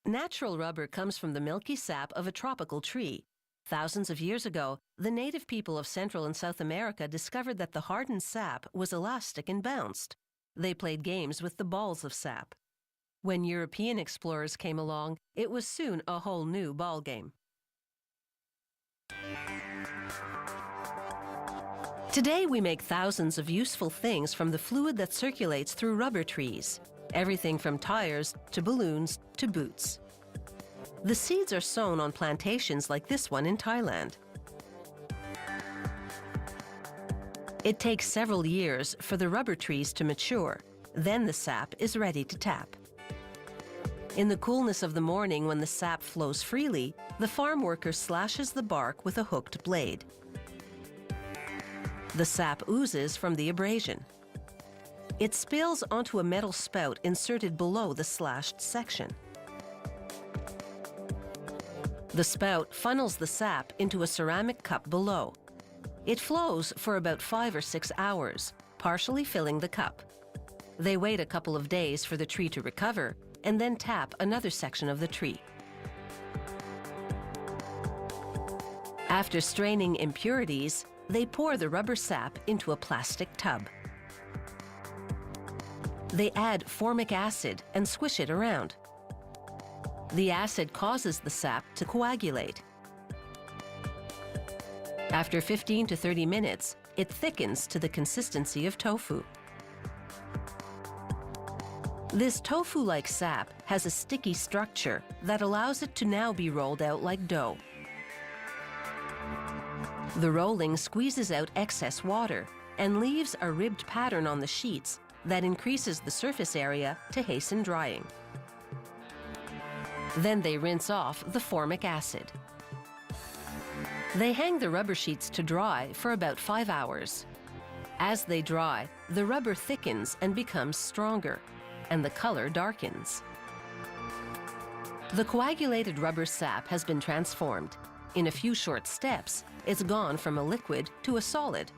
Natural rubber comes from the milky sap of a tropical tree. Thousands of years ago, the native people of Central and South America discovered that the hardened sap was elastic and bounced. They played games with the balls of sap. When European explorers came along, it was soon a whole new ballgame. Today we make thousands of useful things from the fluid that circulates through rubber trees. Everything from tires to balloons to boots. The seeds are sown on plantations like this one in Thailand. It takes several years for the rubber trees to mature. Then the sap is ready to tap. In the coolness of the morning when the sap flows freely, the farm worker slashes the bark with a hooked blade. The sap oozes from the abrasion. It spills onto a metal spout inserted below the slashed section. The spout funnels the sap into a ceramic cup below. It flows for about 5 or 6 hours, partially filling the cup. They wait a couple of days for the tree to recover and then tap another section of the tree. After straining impurities, they pour the rubber sap into a plastic tub. They add formic acid and squish it around. The acid causes the sap to coagulate. After 15 to 30 minutes, it thickens to the consistency of tofu. This tofu-like sap has a sticky structure that allows it to now be rolled out like dough. The rolling squeezes out excess water and leaves a ribbed pattern on the sheets that increases the surface area to hasten drying. Then they rinse off the formic acid. They hang the rubber sheets to dry for about 5 hours. As they dry, the rubber thickens and becomes stronger, and the color darkens. The coagulated rubber sap has been transformed. In a few short steps, it's gone from a liquid to a solid.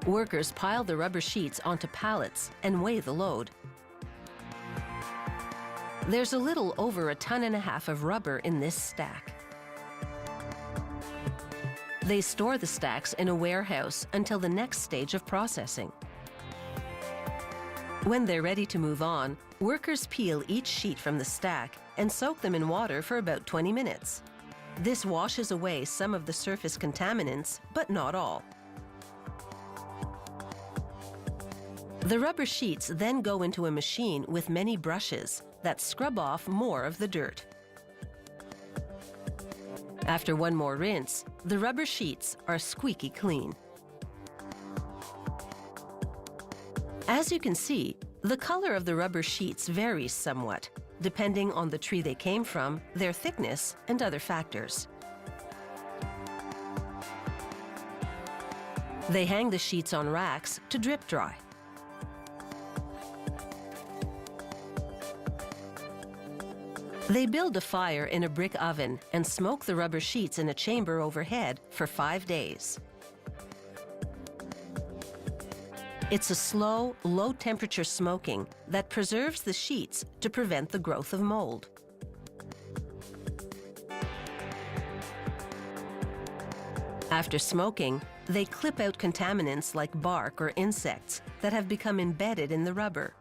Workers pile the rubber sheets onto pallets and weigh the load. There's a little over 1.5 tons of rubber in this stack. They store the stacks in a warehouse until the next stage of processing. When they're ready to move on, workers peel each sheet from the stack and soak them in water for about 20 minutes. This washes away some of the surface contaminants, but not all. The rubber sheets then go into a machine with many brushes that scrub off more of the dirt. After one more rinse, the rubber sheets are squeaky clean. As you can see, the color of the rubber sheets varies somewhat, depending on the tree they came from, their thickness, and other factors. They hang the sheets on racks to drip dry. They build a fire in a brick oven and smoke the rubber sheets in a chamber overhead for 5 days. It's a slow, low-temperature smoking that preserves the sheets to prevent the growth of mold. After smoking, they clip out contaminants like bark or insects that have become embedded in the rubber.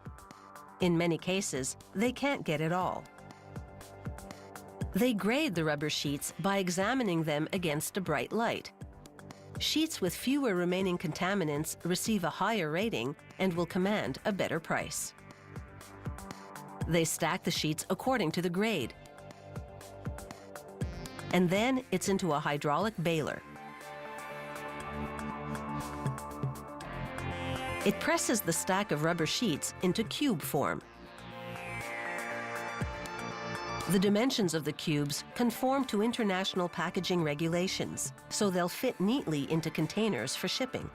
In many cases, they can't get it all. They grade the rubber sheets by examining them against a bright light. Sheets with fewer remaining contaminants receive a higher rating and will command a better price. They stack the sheets according to the grade. And then it's into a hydraulic baler. It presses the stack of rubber sheets into cube form. The dimensions of the cubes conform to international packaging regulations, so they'll fit neatly into containers for shipping.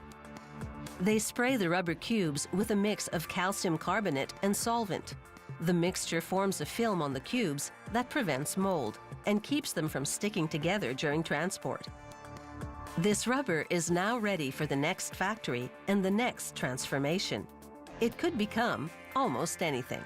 They spray the rubber cubes with a mix of calcium carbonate and solvent. The mixture forms a film on the cubes that prevents mold and keeps them from sticking together during transport. This rubber is now ready for the next factory and the next transformation. It could become almost anything.